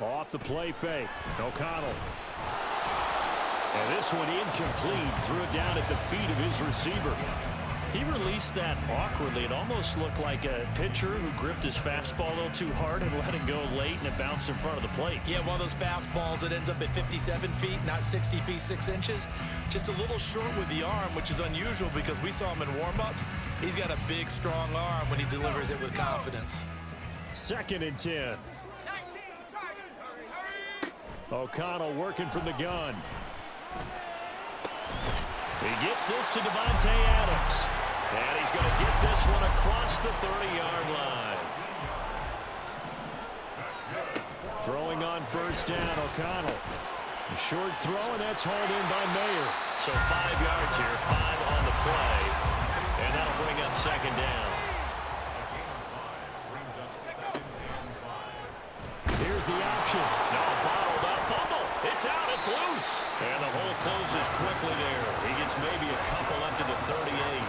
Off the play fake. O'Connell. And this one incomplete. Threw it down at the feet of his receiver. He released that awkwardly. It almost looked like a pitcher who gripped his fastball a little too hard and let it go late, and it bounced in front of the plate. Yeah, one of those fastballs that ends up at 57 feet, not 60 feet, 6 inches. Just a little short with the arm, which is unusual because we saw him in warm-ups. He's got a big, strong arm when he delivers it with confidence. 2nd and 10. O'Connell working from the gun. He gets this to Devontae Adams. And he's going to get this one across the 30-yard line. Throwing on 1st down, O'Connell. A short throw, and that's hauled in by Mayer. So 5 yards here, 5 on the play. And that'll bring up 2nd down. Here's the option. No, bottled up. Fumble. It's out. It's loose. And the hole closes quickly there. He gets maybe a couple up to the 38.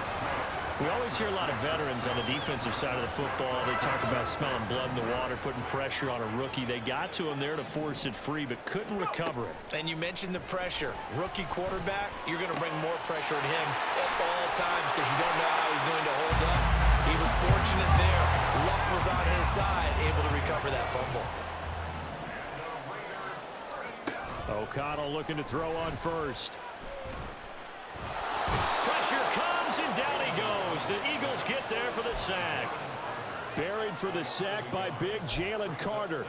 We always hear a lot of veterans on the defensive side of the football. They talk about smelling blood in the water, putting pressure on a rookie. They got to him there to force it free, but couldn't recover it. And you mentioned the pressure. Rookie quarterback, you're going to bring more pressure at him at all times because you don't know how he's going to hold up. He was fortunate there. Luck was on his side, able to recover that fumble. O'Connell looking to throw on 1st. Pressure comes, and down he goes. The Eagles get there for the sack. Buried for the sack by big Jalen Carter.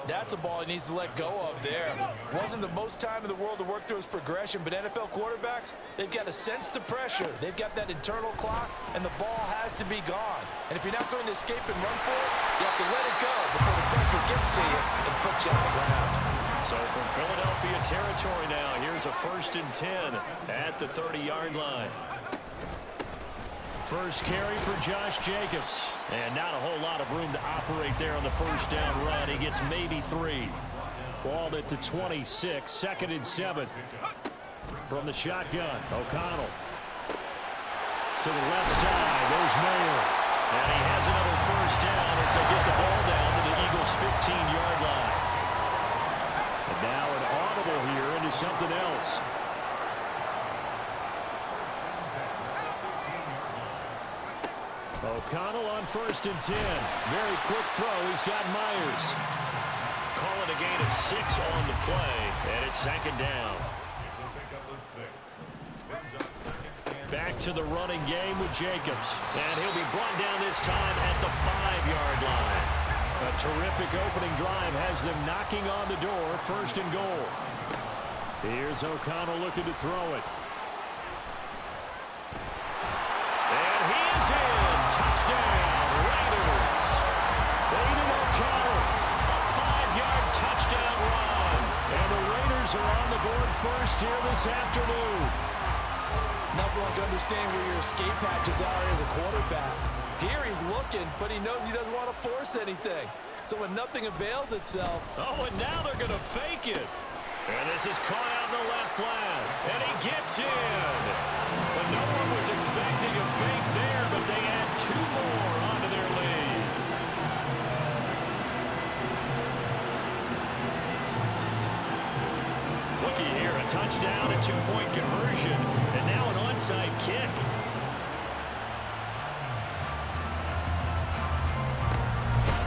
That's a ball he needs to let go of there. Wasn't the most time in the world to work through his progression, but NFL quarterbacks, they've got to sense the pressure. They've got that internal clock, and the ball has to be gone. And if you're not going to escape and run for it, you have to let it go before the pressure gets to you and puts you on the ground. So from Philadelphia territory now, here's a 1st and 10 at the 30-yard line. First carry for Josh Jacobs. And not a whole lot of room to operate there on the 1st down run. He gets maybe 3. Balled it to 26, 2nd and 7. From the shotgun, O'Connell. To the left side, there's Mayer. And he has another 1st down as they get the ball down to the Eagles' 15-yard line. And now an audible here into something else. O'Connell on 1st and 10. Very quick throw. He's got Myers. Call it a gain of 6 on the play, and it's 2nd down. Back to the running game with Jacobs. And he'll be brought down this time at the 5-yard line. A terrific opening drive has them knocking on the door. 1st and goal. Here's O'Connell looking to throw it. And he is in. Touchdown, Raiders. Aiden O'Connell, a 5-yard touchdown run. And the Raiders are on the board first here this afternoon. Number one, to understand where your escape hatches are as a quarterback. Here he's looking, but he knows he doesn't want to force anything. So when nothing avails itself. Oh, and now they're going to fake it. And this is caught out in the left flat. And he gets in. But no one was expecting a fake there, but they add 2 more onto their lead. Looky here, a touchdown, a 2-point conversion, and now an onside kick.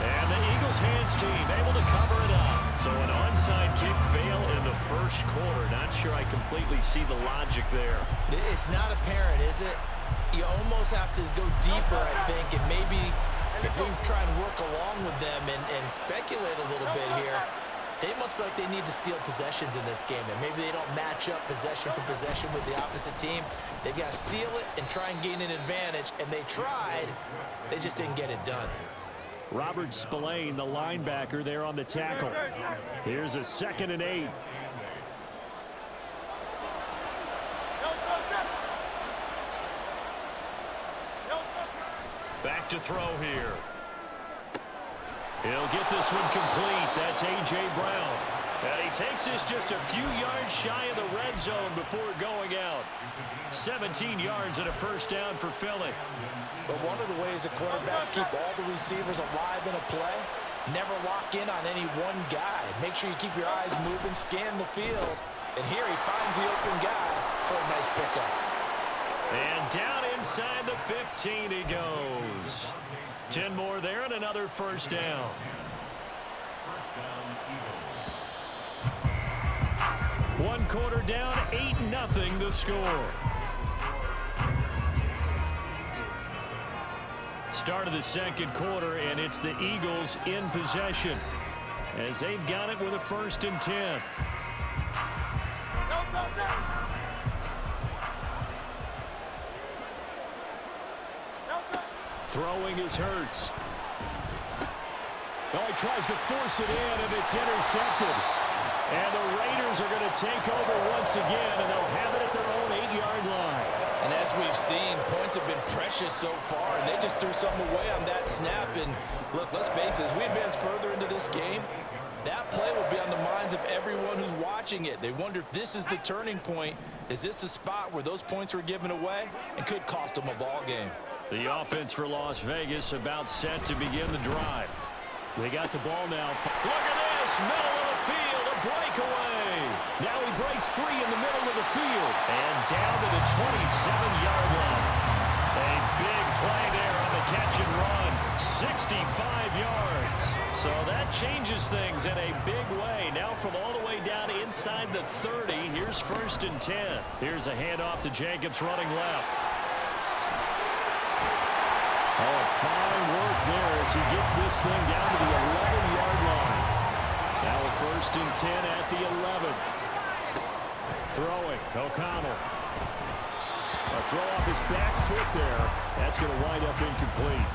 And the Eagles hands team able to cover it up. So an onside kick fail in the 1st quarter. Not sure I completely see the logic there. It's not apparent, is it? You almost have to go deeper, I think, and maybe if we try and work along with them and speculate a little bit here, they must feel like they need to steal possessions in this game, and maybe they don't match up possession for possession with the opposite team. They've got to steal it and try and gain an advantage, and they tried. They just didn't get it done. Robert Spillane, the linebacker, there on the tackle. Here's a 2nd and 8. Back to throw here. He'll get this one complete. That's A.J. Brown. And he takes this just a few yards shy of the red zone before going out. 17 yards and a 1st down for Philly. But one of the ways the quarterbacks keep all the receivers alive in a play Never lock in on any one guy. Make sure you keep your eyes moving, scan the field. And here he finds the open guy for a nice pickup. And down inside the 15 he goes. 10 more there and another first down. One quarter down, 8-0 the score. Start of the second quarter, and it's the Eagles in possession as they've got it with a 1st and 10. Throwing is Hurts. Oh, he tries to force it in, and it's intercepted. And the Raiders are going to take over once again, and they'll have it at their own 8-yard line. And as we've seen, points have been precious so far, and they just threw something away on that snap. And look, let's face it, as we advance further into this game, that play will be on the minds of everyone who's watching it. They wonder if this is the turning point. Is this the spot where those points were given away and could cost them a ball game? The offense for Las Vegas about set to begin the drive. They got the ball now. Look at this, middle of the field, a breakaway. Now he breaks free in the middle of the field and down to the 27-yard line. A big play there on the catch and run, 65 yards. So that changes things in a big way. Now from all the way down inside the 30, here's 1st and 10. Here's a handoff to Jacobs running left. Oh, fine work there as he gets this thing down to the 11-yard line. Now a 1st and 10 at the 11. Throwing, O'Connell. A throw off his back foot there. That's going to wind up incomplete.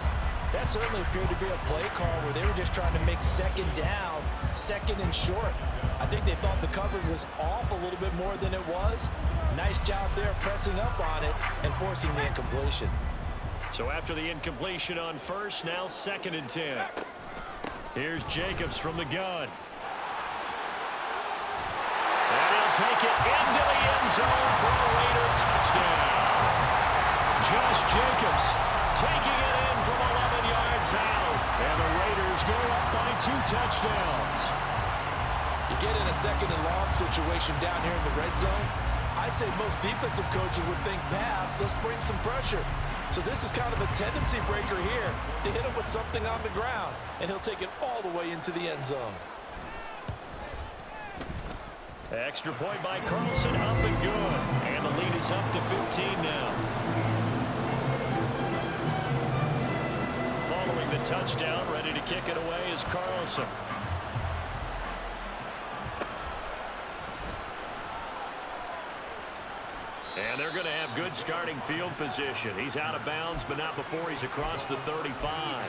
That certainly appeared to be a play call where they were just trying to make 2nd down, 2nd and short. I think they thought the coverage was off a little bit more than it was. Nice job there pressing up on it and forcing the incompletion. So after the incompletion on 1st, now 2nd and 10. Here's Jacobs from the gun. And he'll take it into the end zone for a Raider touchdown. Josh Jacobs taking it in from 11 yards out. And the Raiders go up by 2 touchdowns. You get in a 2nd and long situation down here in the red zone. I'd say most defensive coaches would think pass, let's bring some pressure. So this is kind of a tendency breaker here to hit him with something on the ground, and he'll take it all the way into the end zone. Extra point by Carlson, up and good. And the lead is up to 15 now. Following the touchdown, ready to kick it away is Carlson. And they're going to have good starting field position. He's out of bounds, but not before he's across the 35.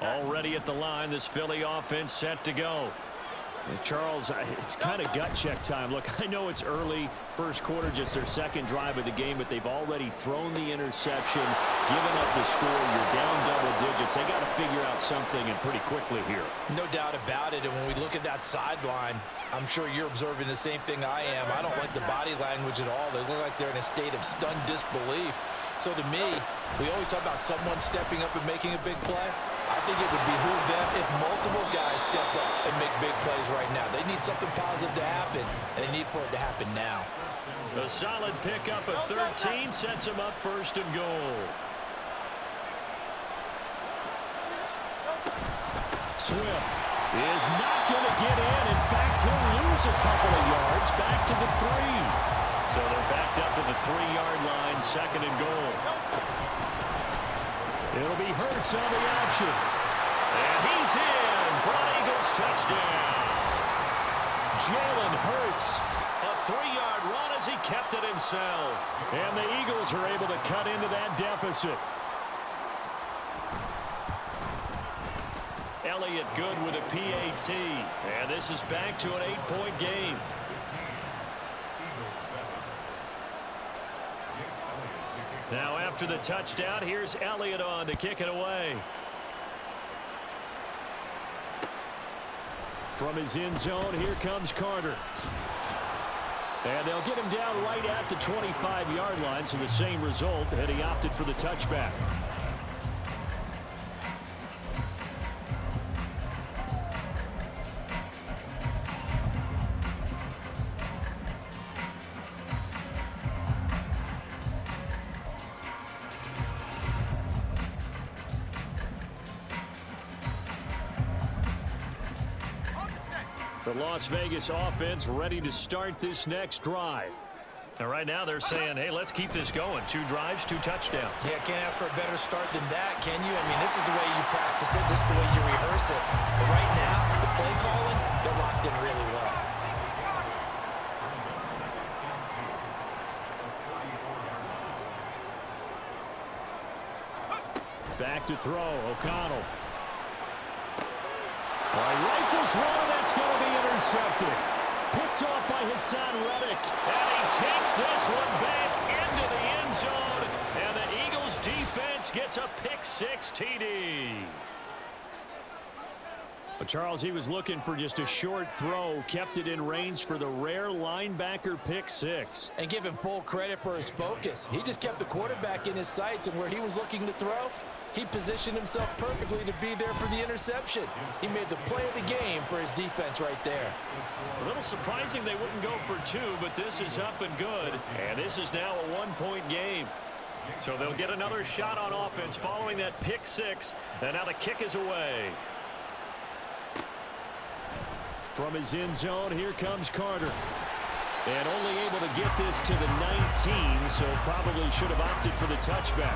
Already at the line, this Philly offense set to go. And Charles, it's kind of gut check time. Look, I know it's early, 1st quarter, just their 2nd drive of the game, but they've already thrown the interception, given up the score. You're down double digits. They got to figure out something, and pretty quickly here. No doubt about it. And when we look at that sideline, I'm sure you're observing the same thing I am. I don't like the body language at all. They look like they're in a state of stunned disbelief. So to me, we always talk about someone stepping up and making a big play. I think it would behoove them if multiple guys step up and make big plays right now. They need something positive to happen, and they need for it to happen now. A solid pickup of 13 sets him up 1st and goal. Swift is not going to get in. In fact, he'll lose a couple of yards back to the 3. So they're backed up to the 3-yard line, 2nd and goal. It'll be Hurts on the option. And he's in for an Eagles touchdown. Jalen Hurts, a 3-yard run as he kept it himself. And the Eagles are able to cut into that deficit. Elliott good with a PAT. And this is back to an 8-point game. Now after the touchdown, here's Elliott on to kick it away. From his end zone, here comes Carter. And they'll get him down right at the 25-yard line, so the same result, and he opted for the touchback. The Las Vegas offense ready to start this next drive. And right now they're saying, hey, let's keep this going. 2 drives, 2 touchdowns. Yeah, can't ask for a better start than that, can you? I mean, this is the way you practice it. This is the way you rehearse it. But right now, the play calling, they're locked in really well. Back to throw, O'Connell. Rifles one, that's going to be intercepted. Picked off by Hassan Reddick. And he takes this one back into the end zone. And the Eagles defense gets a pick-6 TD. But Charles, he was looking for just a short throw, kept it in range for the rare linebacker pick-6. And give him full credit for his focus. He just kept the quarterback in his sights, and where he was looking to throw, he positioned himself perfectly to be there for the interception. He made the play of the game for his defense right there. A little surprising they wouldn't go for 2, but this is up and good. And this is now a 1-point game. So they'll get another shot on offense following that pick-6. And now the kick is away. From his end zone, here comes Carter. And only able to get this to the 19, so probably should have opted for the touchback.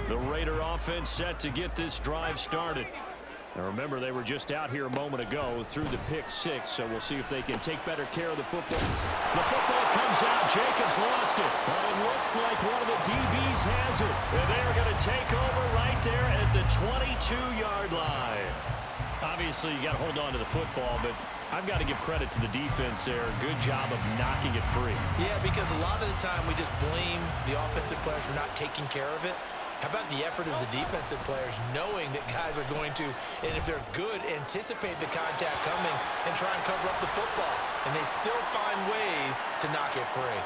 The Raider offense set to get this drive started. Now remember, they were just out here a moment ago through the pick-6, so we'll see if they can take better care of the football. The football comes out. Jacobs lost it. But it looks like one of the DBs has it. And they're going to take over right there at the 22-yard line. Obviously, you got to hold on to the football, but I've got to give credit to the defense there. Good job of knocking it free. Yeah, because a lot of the time we just blame the offensive players for not taking care of it. How about the effort of the defensive players knowing that guys are going to, and if they're good, anticipate the contact coming and try and cover up the football. And they still find ways to knock it free.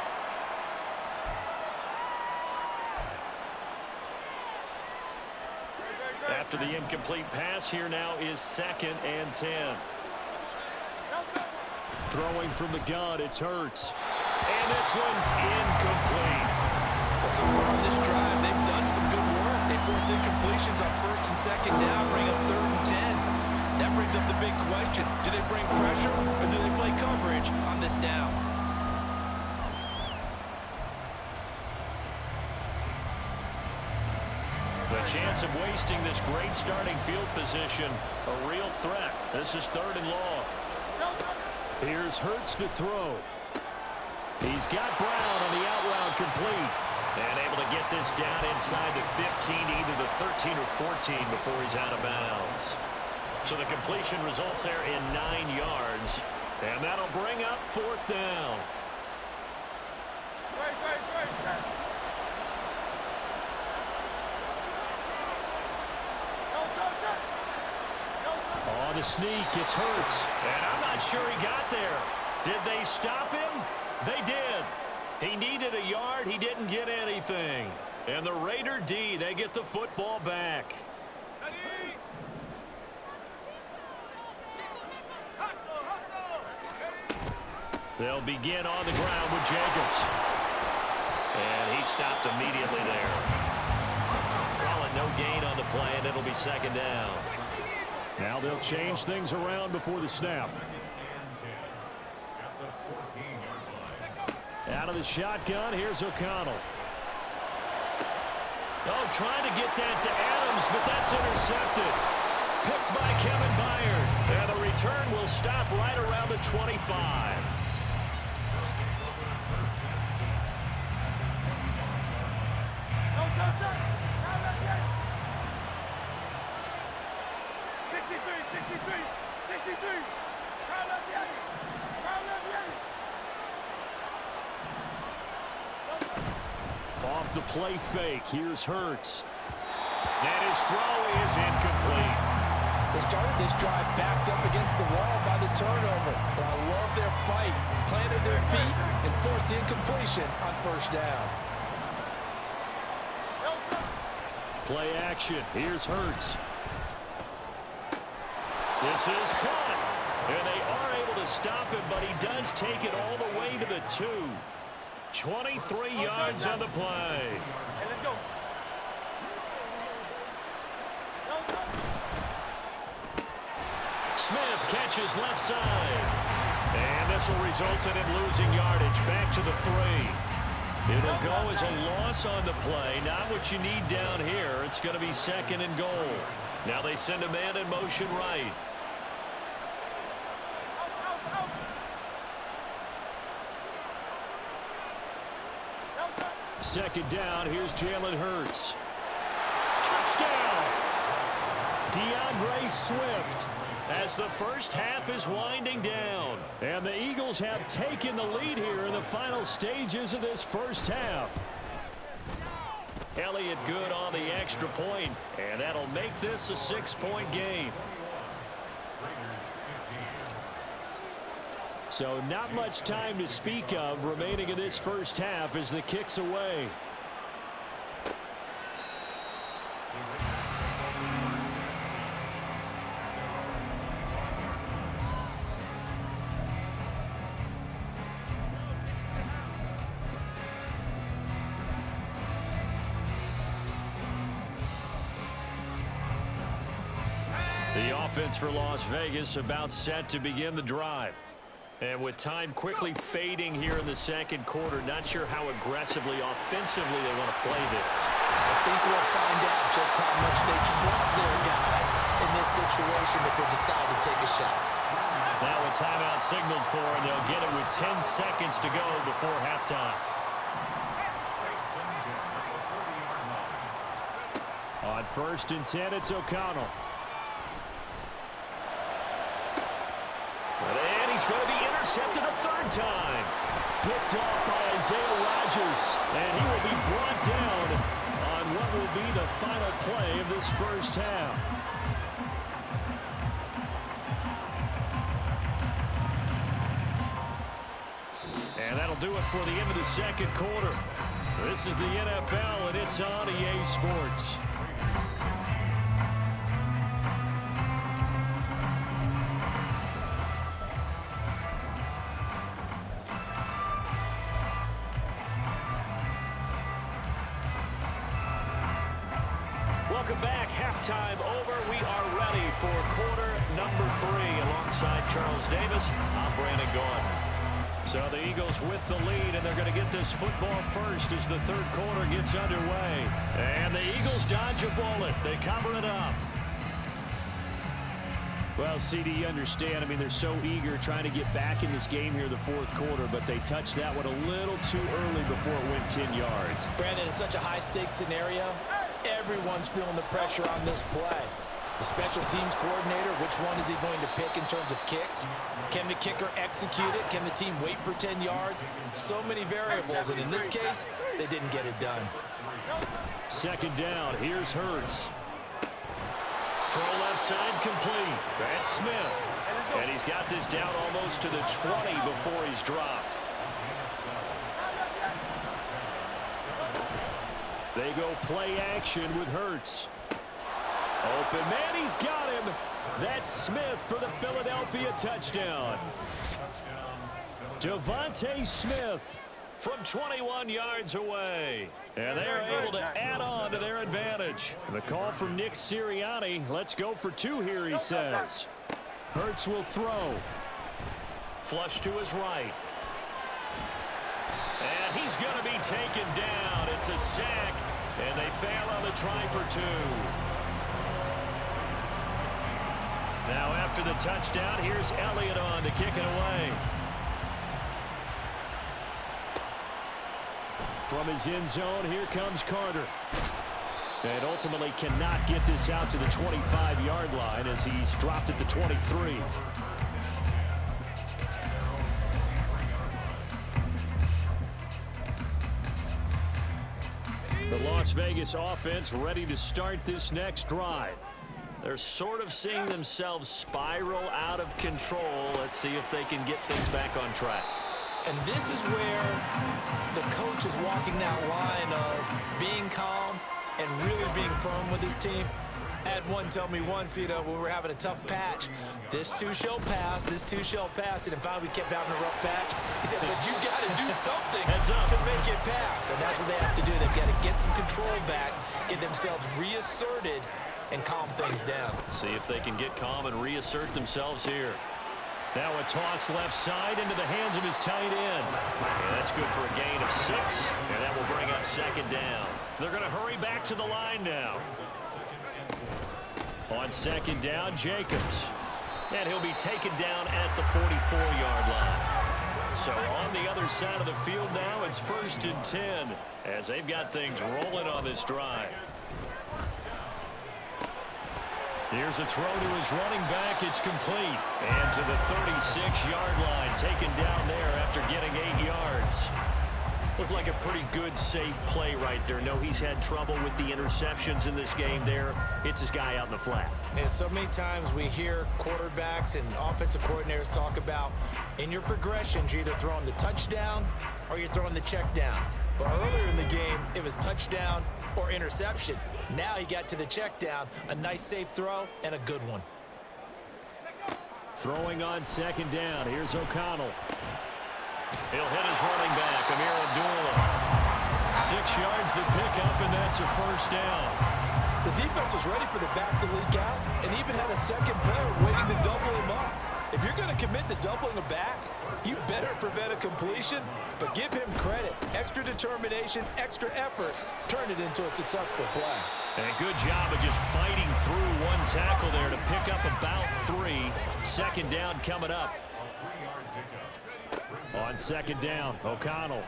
After the incomplete pass, here now is 2nd and 10. Throwing from the gun, it's Hurts. And this one's incomplete. Well, so far on this drive, they've done some good work. They force incompletions on 1st and 2nd down, bring up 3rd and 10. That brings up the big question. Do they bring pressure or do they play coverage on this down? The chance of wasting this great starting field position, a real threat. This is 3rd and long. Here's Hurts to throw. He's got Brown on the out route complete. And able to get this down inside the 15, either the 13 or 14 before he's out of bounds. So the completion results there in 9 yards. And that'll bring up 4th down. On the sneak, it's Hurts. And I'm not sure he got there. Did they stop him? They did. He needed a yard. He didn't get anything. And the Raider D, they get the football back. They'll begin on the ground with Jacobs. And he stopped immediately there. Calling no gain on the play, and it'll be 2nd down. Now they'll change things around before the snap. Out of the shotgun, here's O'Connell. Oh, trying to get that to Adams, but that's intercepted. Picked by Kevin Byard. And the return will stop right around the 25. Off the play fake, here's Hurts. And his throw is incomplete. They started this drive backed up against the wall by the turnover. But I love their fight. Planted their feet and forced the incompletion on first down. Play action. Here's Hurts. This is caught. And they are able to stop him, but he does take it all the way to the 2. 23 yards on the play. Let's go. Smith catches left side. And this will result in him losing yardage back to the 3. It'll go as a loss on the play. Not what you need down here. It's going to be 2nd and goal. Now they send a man in motion right. Second down, here's Jalen Hurts. Touchdown! DeAndre Swift as the first half is winding down. And the Eagles have taken the lead here in the final stages of this first half. Elliott good on the extra point, and that'll make this a 6-point game. So not much time to speak of remaining in this first half as the kick's away. The offense for Las Vegas about set to begin the drive. And with time quickly fading here in the second quarter, not sure how aggressively, offensively they want to play this. I think we'll find out just how much they trust their guys in this situation if they decide to take a shot. Now a timeout signaled for, and they'll get it with 10 seconds to go before halftime. On 1st and 10, it's O'Connell. And he's going to be intercepted a 3rd time. Picked off by Isaiah Rodgers. And he will be brought down on what will be the final play of this first half. And that'll do it for the end of the second quarter. This is the NFL, and it's on EA Sports. Welcome back. Halftime over. We are ready for quarter number 3. Alongside Charles Davis, I'm Brandon Gaudin. So the Eagles with the lead, and they're going to get this football first as the 3rd quarter gets underway. And the Eagles dodge a bullet. They cover it up. Well, CD, you understand. I mean, they're so eager trying to get back in this game here in the 4th quarter, but they touched that one a little too early before it went 10 yards. Brandon, it's such a high-stakes scenario. Everyone's feeling the pressure on this play. The special teams coordinator, which one is he going to pick in terms of kicks? Can the kicker execute it? Can the team wait for 10 yards? So many variables, and in this case, they didn't get it done. Second down, here's Hurts. Throw left side complete. That's Smith. And he's got this down almost to the 20 before he's dropped. They go play action with Hurts. Open man, he's got him. That's Smith for the Philadelphia touchdown. Devontae Smith from 21 yards away. And they're able to add on to their advantage. The call from Nick Sirianni. Let's go for 2 here, he says. Hurts will throw. Flush to his right. And he's going to be taken down. It's a sack, and they fail on the try for 2. Now after the touchdown, here's Elliott on to kick it away. From his end zone, here comes Carter. And ultimately cannot get this out to the 25-yard line as he's dropped at the 23. The Las Vegas offense ready to start this next drive. They're sort of seeing themselves spiral out of control. Let's see if they can get things back on track. And this is where the coach is walking that line of being calm and really being firm with his team. I had one tell me once, when we were having a tough patch, this too shall pass, this too shall pass. And finally we kept having a rough patch. He said, but you got to do something to make it pass. And that's what they have to do. They've got to get some control back, get themselves reasserted, and calm things down. See if they can get calm and reassert themselves here. Now a toss left side into the hands of his tight end. Yeah, that's good for a gain of 6, and that will bring up second down. They're going to hurry back to the line now. On second down, Jacobs. And he'll be taken down at the 44-yard line. So on the other side of the field now, it's 1st and 10 as they've got things rolling on this drive. Here's a throw to his running back. It's complete. And to the 36-yard line, taken down there after getting 8 yards. Looked like a pretty good, safe play right there. No, he's had trouble with the interceptions in this game there. Hits his guy out in the flat. And so many times we hear quarterbacks and offensive coordinators talk about in your progressions, you're either throwing the touchdown or you're throwing the check down. But earlier in the game, it was touchdown or interception. Now he got to the check down, a nice safe throw and a good one. Throwing on second down. Here's O'Connell. He'll hit his running back, Amir Abdullah. 6 yards the pickup, and that's a first down. The defense was ready for the back to leak out and even had a second player waiting to double him up. If you're going to commit to doubling a back, you better prevent a completion, but give him credit. Extra determination, extra effort, turn it into a successful play. And a good job of just fighting through one tackle there to pick up about 3. Second down coming up. On second down, O'Connell.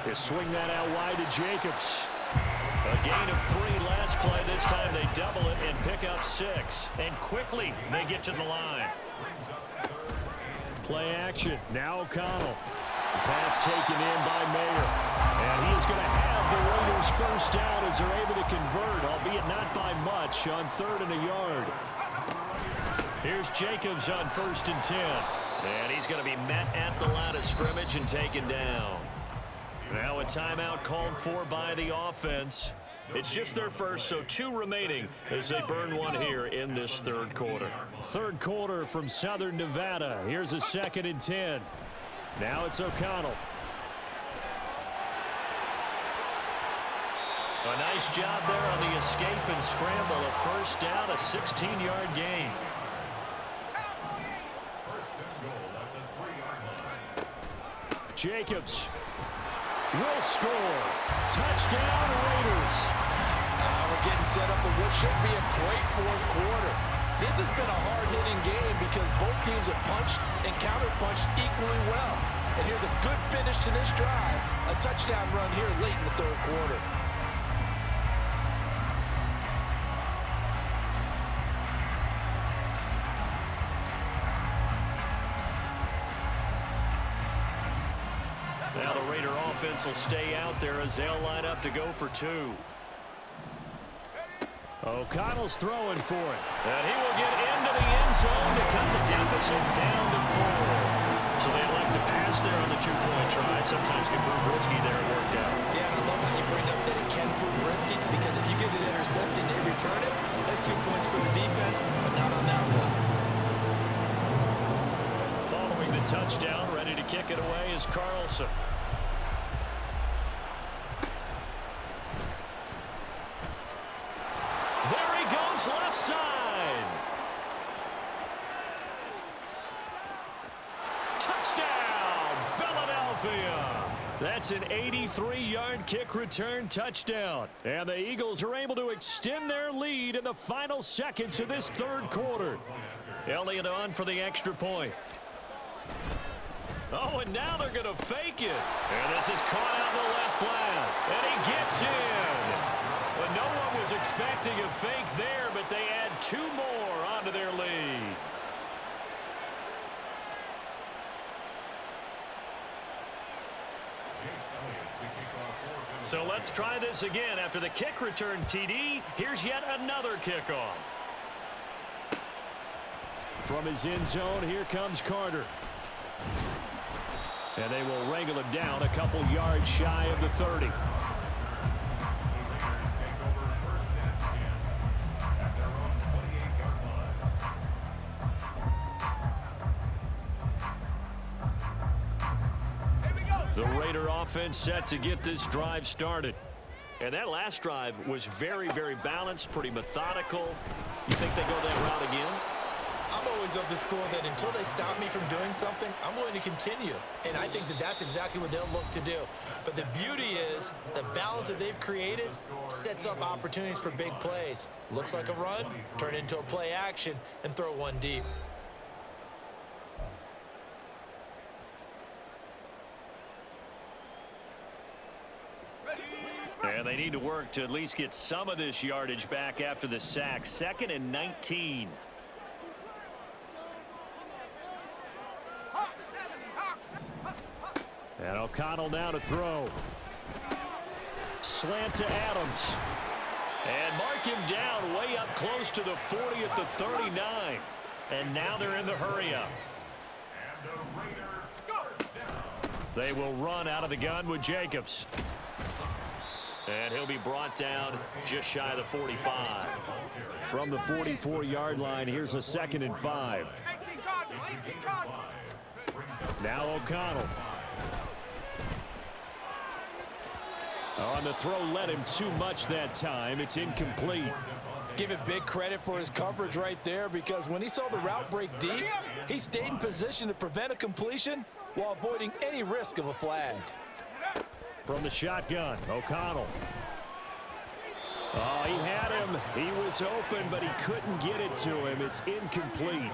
They swing that out wide to Jacobs. A gain of 3 last play. This time they double it and pick up 6. And quickly they get to the line. Play action. Now O'Connell. Pass taken in by Mayer. And he is going to have the Raiders first down as they're able to convert, albeit not by much, on 3rd and a yard. Here's Jacobs on 1st and 10. And he's going to be met at the line of scrimmage and taken down. Now a timeout called for by the offense. It's just their first, so 2 remaining as they burn one here in this 3rd quarter. 3rd quarter from Southern Nevada. Here's a 2nd and 10. Now it's O'Connell. A nice job there on the escape and scramble. A first down, a 16-yard gain. Jacobs will score. Touchdown, Raiders. We're getting set up for what should be a great 4th quarter. This has been a hard-hitting game because both teams have punched and counter-punched equally well. And here's a good finish to this drive. A touchdown run here late in the 3rd quarter. Now the Raider offense will stay out there as they'll line up to go for 2. O'Connell's throwing for it. And he will get into the end zone to cut the deficit down to 4. So they elect to pass there on the 2-point try. Sometimes can prove risky there. It worked out. Yeah, and I love how you bring up that it can prove risky because if you get it intercepted and they return it, that's 2 points for the defense, but not on that play. Following the touchdown, ready to kick it away is Carlson. There he goes left side. Touchdown, Philadelphia. That's an 83-yard kick return touchdown. And the Eagles are able to extend their lead in the final seconds of this 3rd quarter. Elliott on for the extra point. Oh, and now they're going to fake it. And this is caught out in the left flat. And he gets in. When no one was expecting a fake there, but they add 2 more onto their lead. So let's try this again. After the kick return TD, here's yet another kickoff. From his end zone, here comes Carter. And they will wrangle him down a couple yards shy of the 30. The Raider offense set to get this drive started. And that last drive was very, very balanced, pretty methodical. You think they go that route again? I'm always of the school that until they stop me from doing something, I'm going to continue. And I think that that's exactly what they'll look to do. But the beauty is the balance that they've created sets up opportunities for big plays. Looks like a run, turn it into a play action, and throw one deep. And they need to work to at least get some of this yardage back after the sack. 2nd and 19. And O'Connell now to throw. Slant to Adams. And mark him down way up close to the 40 at the 39. And now they're in the hurry-up. They will run out of the gun with Jacobs. And he'll be brought down just shy of the 45. From the 44-yard line, here's a 2nd and 5. Now O'Connell. On the throw, led him too much that time. It's incomplete. Give it big credit for his coverage right there, because when he saw the route break deep, he stayed in position to prevent a completion while avoiding any risk of a flag. From the shotgun, O'Connell. Oh, he had him. He was open, but he couldn't get it to him. It's incomplete.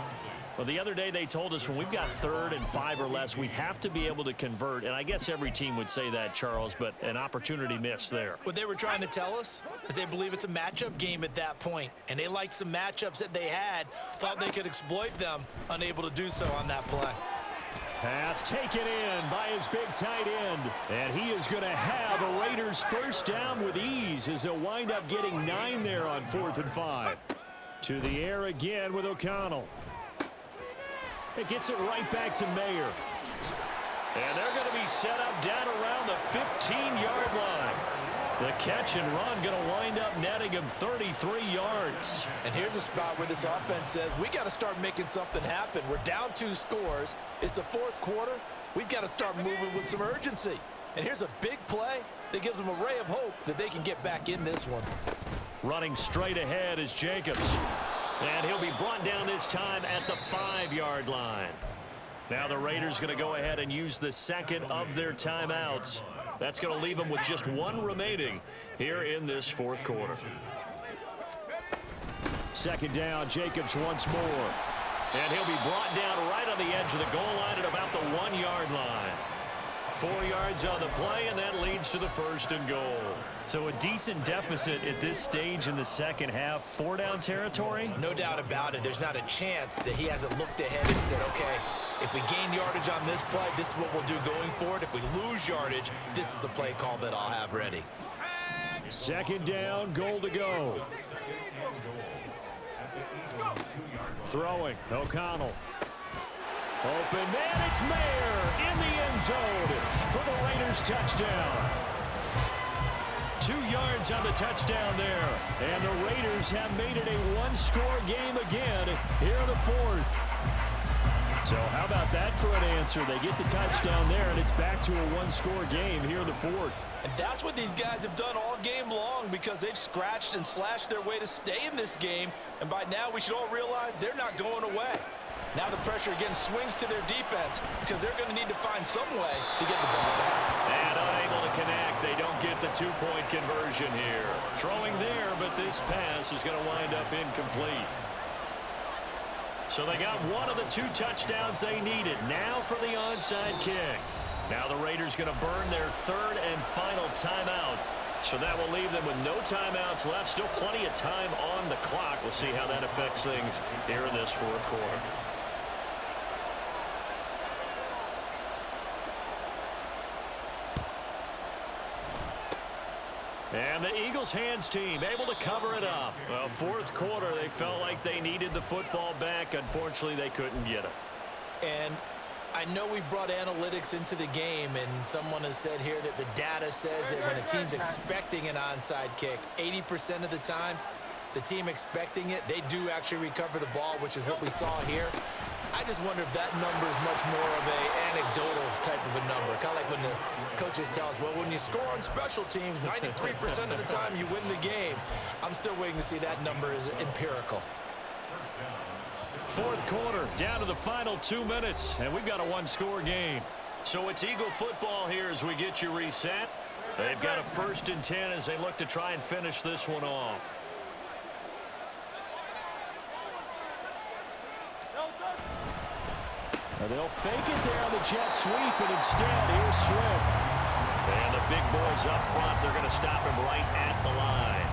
Well, the other day they told us when we've got 3rd and 5 or less, we have to be able to convert. And I guess every team would say that, Charles, but an opportunity missed there. What they were trying to tell us is they believe it's a matchup game at that point. And they liked some matchups that they had, thought they could exploit them, unable to do so on that play. Pass taken in by his big tight end. And he is going to have a Raiders first down with ease as they'll wind up getting 9 there on 4th and 5. To the air again with O'Connell. It gets it right back to Mayer. And they're going to be set up down around the 15-yard line. The catch and run going to wind up netting him 33 yards. And here's a spot where this offense says, we got to start making something happen. We're down 2 scores. It's the 4th quarter. We've got to start moving with some urgency. And here's a big play that gives them a ray of hope that they can get back in this one. Running straight ahead is Jacobs. And he'll be brought down this time at the 5-yard line. Now the Raiders going to go ahead and use the 2nd of their timeouts. That's going to leave them with just 1 remaining here in this 4th quarter. 2nd down, Jacobs once more. And he'll be brought down right on the edge of the goal line at about the 1-yard line. 4 yards on the play, and that leads to the 1st and goal. So a decent deficit at this stage in the second half. 4-down territory? No doubt about it. There's not a chance that he hasn't looked ahead and said, okay, if we gain yardage on this play, this is what we'll do going forward. If we lose yardage, this is the play call that I'll have ready. 2nd down, goal to go. Throwing, O'Connell. Open man, it's Mayer in the end zone for the Raiders touchdown. 2 yards on the touchdown there. And the Raiders have made it a 1-score game again here in the 4th. So how about that for an answer? They get the touchdown there, and it's back to a 1-score game here in the 4th. And that's what these guys have done all game long, because they've scratched and slashed their way to stay in this game. And by now, we should all realize they're not going away. Now the pressure again swings to their defense, because they're going to need to find some way to get the ball back. And unable to connect. They don't get the 2-point conversion here. Throwing there, but this pass is going to wind up incomplete. So they got one of the 2 touchdowns they needed. Now for the onside kick. Now the Raiders going to burn their 3rd and final timeout. So that will leave them with no timeouts left. Still plenty of time on the clock. We'll see how that affects things here in this fourth quarter. And the Eagles hands team able to cover it up. Well, fourth quarter, they felt like they needed the football back. Unfortunately, they couldn't get it. And I know we've brought analytics into the game, and someone has said here that the data says that when a team's expecting an onside kick, 80% of the time, the team expecting it, they do actually recover the ball, which is what we saw here. I just wonder if that number is much more of an anecdotal type of a number. Kind of like when the coaches tell us, well, when you score on special teams, 93% of the time you win the game. I'm still waiting to see that number is empirical. Fourth quarter, down to the final 2 minutes, and we've got a one-score game. So it's Eagle football here as we get you reset. They've got a 1st and 10 as they look to try and finish this one off. They'll fake it there on the jet sweep, and instead, here's Swift. And the big boys up front, they're going to stop him right at the line.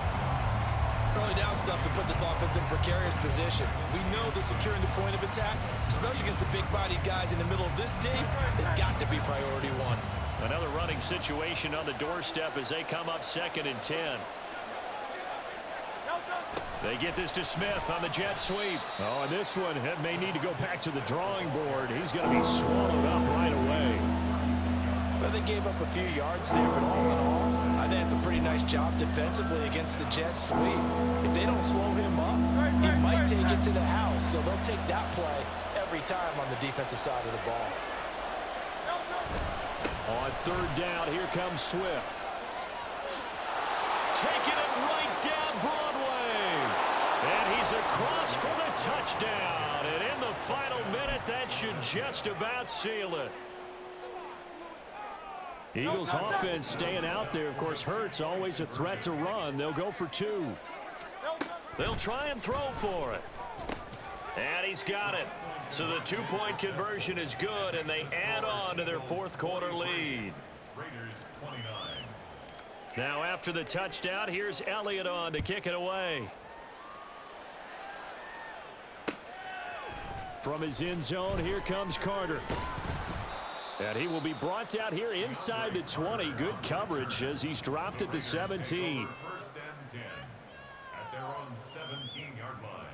Early down stuff to put this offense in precarious position. We know that securing the point of attack, especially against the big-bodied guys in the middle of this D, has got to be priority one. Another running situation on the doorstep as they come up 2nd and 10. They get this to Smith on the jet sweep. Oh, and this one may need to go back to the drawing board. He's going to be swallowed up right away. Well, they gave up a few yards there, but all in all, I think it's a pretty nice job defensively against the jet sweep. If they don't slow him up, he might take it to the house. So they'll take that play every time on the defensive side of the ball. On 3rd down, here comes Swift. Taking it right down Broadway. And he's across for the touchdown. And in the final minute, that should just about seal it. Eagles offense staying out there. Of course, Hurts always a threat to run. They'll go for 2. They'll try and throw for it. And he's got it. So the 2-point conversion is good, and they add on to their fourth quarter lead. Now after the touchdown, here's Elliott on to kick it away. From his end zone, here comes Carter. And he will be brought out here inside the 20. Good coverage as he's dropped at the 17. 1st and 10 at their own 17-yard line.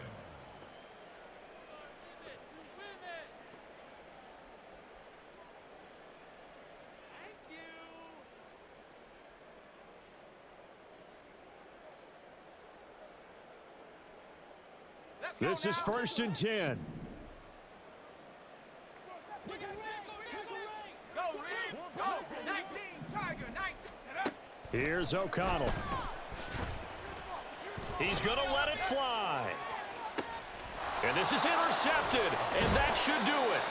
This is 1st and 10. Here's O'Connell. He's going to let it fly. And this is intercepted, and that should do it.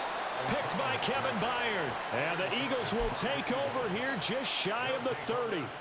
Picked by Kevin Byard. And the Eagles will take over here just shy of the 30.